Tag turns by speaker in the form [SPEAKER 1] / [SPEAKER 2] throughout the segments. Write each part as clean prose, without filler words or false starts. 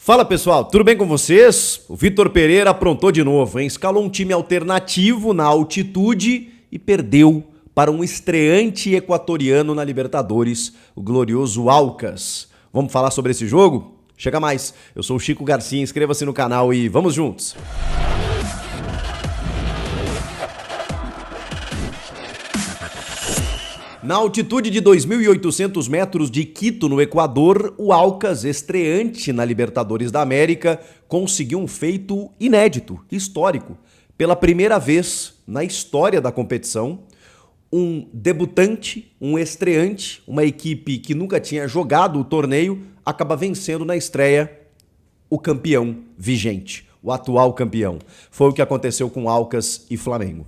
[SPEAKER 1] Fala pessoal, tudo bem com vocês? O Vitor Pereira aprontou de novo, hein? Escalou um time alternativo na altitude e perdeu para um estreante equatoriano na Libertadores, o glorioso Aucas. Vamos falar sobre esse jogo? Chega mais, eu sou o Chico Garcia, inscreva-se no canal e vamos juntos! Na altitude de 2.800 metros de Quito, no Equador, o Aucas, estreante na Libertadores da América, conseguiu um feito inédito, histórico. Pela primeira vez na história da competição, um debutante, um estreante, uma equipe que nunca tinha jogado o torneio, acaba vencendo na estreia o campeão vigente, o atual campeão. Foi o que aconteceu com Aucas e Flamengo.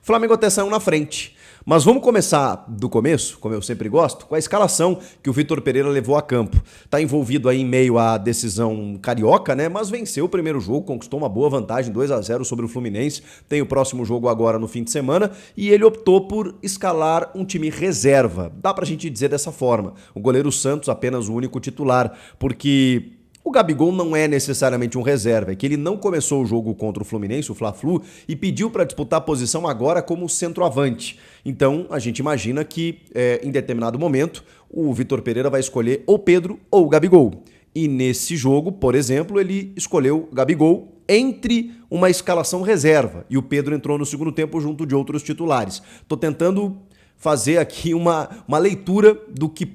[SPEAKER 1] O Flamengo até saiu na frente. Mas vamos começar do começo, como eu sempre gosto, com a escalação que o Vitor Pereira levou a campo. Está envolvido aí em meio à decisão carioca, né? Mas venceu o primeiro jogo, conquistou uma boa vantagem, 2-0 sobre o Fluminense. Tem o próximo jogo agora no fim de semana e ele optou por escalar um time reserva. Dá pra gente dizer dessa forma. O goleiro Santos apenas o único titular, porque o Gabigol não é necessariamente um reserva, é que ele não começou o jogo contra o Fluminense, o Fla-Flu, e pediu para disputar a posição agora como centroavante. Então, a gente imagina que, em determinado momento, o Vitor Pereira vai escolher ou Pedro ou o Gabigol. E nesse jogo, por exemplo, ele escolheu o Gabigol entre uma escalação reserva, e o Pedro entrou no segundo tempo junto de outros titulares. Estou tentando fazer aqui uma leitura do que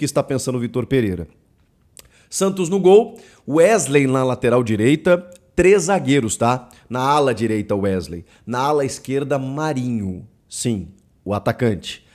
[SPEAKER 1] está pensando o Vitor Pereira. Santos no gol, Wesley na lateral direita, 3 zagueiros, tá? Na ala direita, Wesley. Na ala esquerda, Marinho. Sim, o atacante.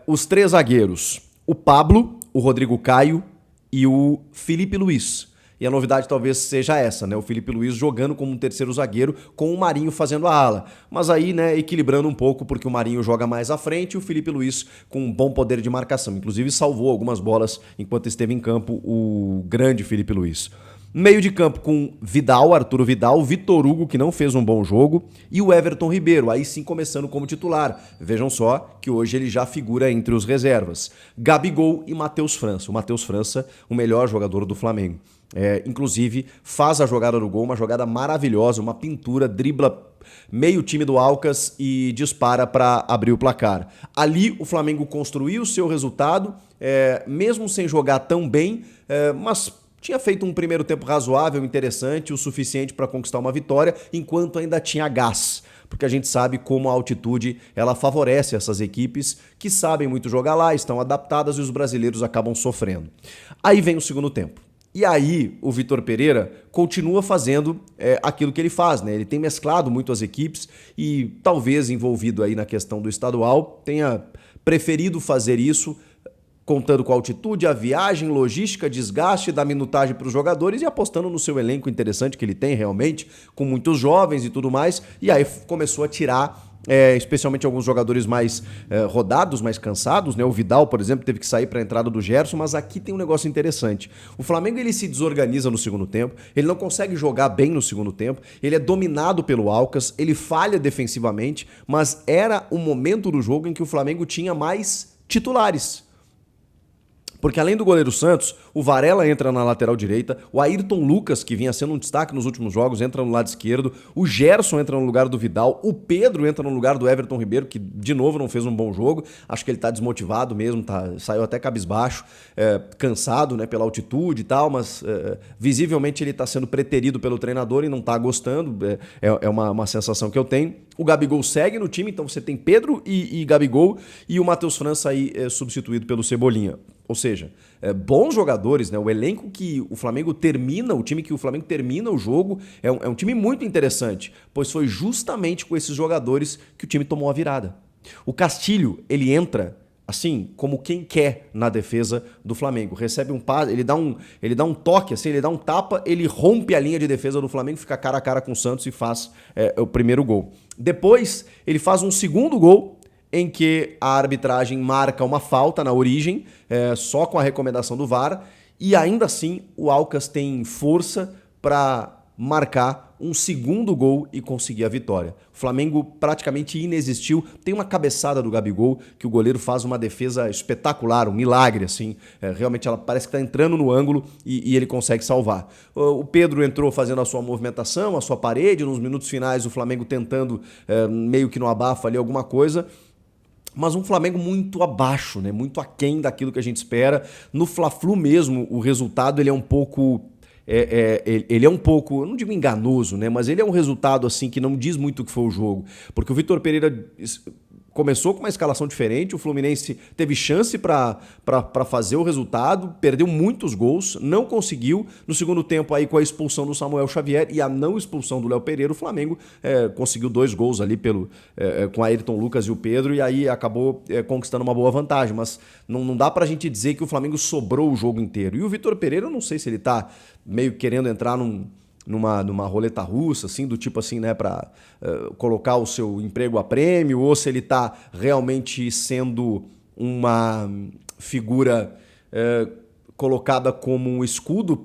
[SPEAKER 1] Os 3 zagueiros, o Pablo, o Rodrigo Caio e o Felipe Luiz. E a novidade talvez seja essa, né? O Felipe Luiz jogando como um terceiro zagueiro com o Marinho fazendo a ala. Mas aí, né, equilibrando um pouco porque o Marinho joga mais à frente e o Felipe Luiz com um bom poder de marcação. Inclusive salvou algumas bolas enquanto esteve em campo o grande Felipe Luiz. Meio de campo com Vidal, Arturo Vidal, Vitor Hugo, que não fez um bom jogo, e o Everton Ribeiro, aí sim começando como titular. Vejam só que hoje ele já figura entre os reservas. Gabigol e Matheus França. O Matheus França, o melhor jogador do Flamengo. Inclusive, faz a jogada do gol, uma jogada maravilhosa, uma pintura, dribla meio time do Aucas e dispara para abrir o placar. Ali o Flamengo construiu o seu resultado, mesmo sem jogar tão bem, mas tinha feito um primeiro tempo razoável, interessante, o suficiente para conquistar uma vitória, enquanto ainda tinha gás. Porque a gente sabe como a altitude ela favorece essas equipes que sabem muito jogar lá, estão adaptadas e os brasileiros acabam sofrendo. Aí vem o segundo tempo. E aí o Vitor Pereira continua fazendo aquilo que ele faz, né? Ele tem mesclado muito as equipes e talvez envolvido aí na questão do estadual tenha preferido fazer isso contando com a altitude, a viagem, logística, desgaste da minutagem para os jogadores e apostando no seu elenco interessante que ele tem realmente, com muitos jovens e tudo mais, e aí começou a tirar especialmente alguns jogadores mais rodados, mais cansados, né? O Vidal, por exemplo, teve que sair para a entrada do Gerson, mas aqui tem um negócio interessante. O Flamengo ele se desorganiza no segundo tempo, ele não consegue jogar bem no segundo tempo, ele é dominado pelo Aucas, ele falha defensivamente, mas era o momento do jogo em que o Flamengo tinha mais titulares. Porque além do goleiro Santos, o Varela entra na lateral direita, o Ayrton Lucas, que vinha sendo um destaque nos últimos jogos, entra no lado esquerdo, o Gerson entra no lugar do Vidal, o Pedro entra no lugar do Everton Ribeiro, que de novo não fez um bom jogo, acho que ele tá desmotivado mesmo, saiu até cabisbaixo, cansado, né, pela altitude e tal, mas visivelmente ele tá sendo preterido pelo treinador e não tá gostando, é uma sensação que eu tenho. O Gabigol segue no time, então você tem Pedro e Gabigol e o Matheus França aí substituído pelo Cebolinha. Ou seja, bons jogadores, né? O elenco que o Flamengo termina, o time que o Flamengo termina o jogo é um time muito interessante, pois foi justamente com esses jogadores que o time tomou a virada. O Castilho, ele entra assim, como quem quer na defesa do Flamengo. Recebe um passe, ele dá um toque, assim, ele dá um tapa, ele rompe a linha de defesa do Flamengo, fica cara a cara com o Santos e faz o primeiro gol. Depois, ele faz um segundo gol, em que a arbitragem marca uma falta na origem, só com a recomendação do VAR, e ainda assim o Aucas tem força para marcar um segundo gol e conseguir a vitória. O Flamengo praticamente inexistiu. Tem uma cabeçada do Gabigol que o goleiro faz uma defesa espetacular, um milagre, assim. Realmente ela parece que está entrando no ângulo e ele consegue salvar. O Pedro entrou fazendo a sua movimentação, a sua parede. Nos minutos finais o Flamengo tentando meio que no abafa ali alguma coisa. Mas um Flamengo muito abaixo, né? Muito aquém daquilo que a gente espera. No Fla-Flu mesmo, o resultado ele é um pouco... ele é um pouco, eu não digo enganoso, né? Mas ele é um resultado assim que não diz muito o que foi o jogo. Porque o Vitor Pereira começou com uma escalação diferente, o Fluminense teve chance para fazer o resultado, perdeu muitos gols, não conseguiu. No segundo tempo, aí com a expulsão do Samuel Xavier e a não expulsão do Léo Pereira, o Flamengo conseguiu 2 gols ali com a Ayrton Lucas e o Pedro, e aí acabou conquistando uma boa vantagem. Mas não dá pra gente dizer que o Flamengo sobrou o jogo inteiro. E o Vitor Pereira, eu não sei se ele tá meio querendo entrar numa roleta russa, assim, do tipo assim, né, para colocar o seu emprego a prêmio, ou se ele está realmente sendo uma figura colocada como um escudo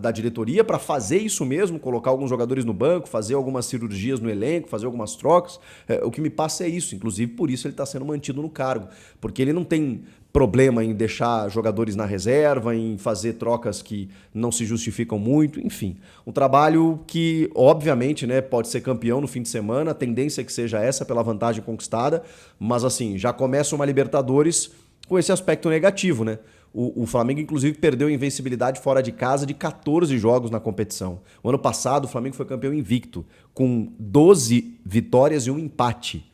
[SPEAKER 1] da diretoria para fazer isso mesmo, colocar alguns jogadores no banco, fazer algumas cirurgias no elenco, fazer algumas trocas. O que me passa é isso, inclusive por isso ele está sendo mantido no cargo, porque ele não tem problema em deixar jogadores na reserva, em fazer trocas que não se justificam muito, enfim. Um trabalho que, obviamente, né, pode ser campeão no fim de semana, a tendência é que seja essa pela vantagem conquistada, mas assim, já começa uma Libertadores com esse aspecto negativo, né? O Flamengo, inclusive, perdeu a invencibilidade fora de casa de 14 jogos na competição. O ano passado, o Flamengo foi campeão invicto, com 12 vitórias e um empate.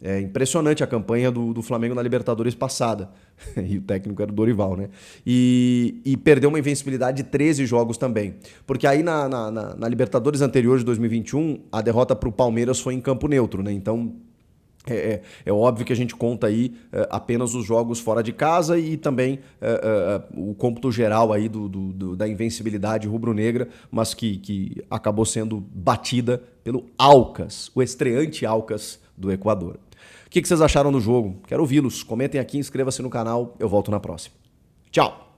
[SPEAKER 1] É impressionante a campanha do Flamengo na Libertadores passada. E o técnico era o Dorival, né? E perdeu uma invencibilidade de 13 jogos também. Porque aí na Libertadores anterior de 2021, a derrota para o Palmeiras foi em campo neutro, né? Então é óbvio que a gente conta aí apenas os jogos fora de casa e também o cômputo geral aí da invencibilidade rubro-negra, mas que acabou sendo batida pelo Alcas, o estreante Alcas do Equador. O que vocês acharam do jogo? Quero ouvi-los. Comentem aqui, inscreva-se no canal. Eu volto na próxima. Tchau!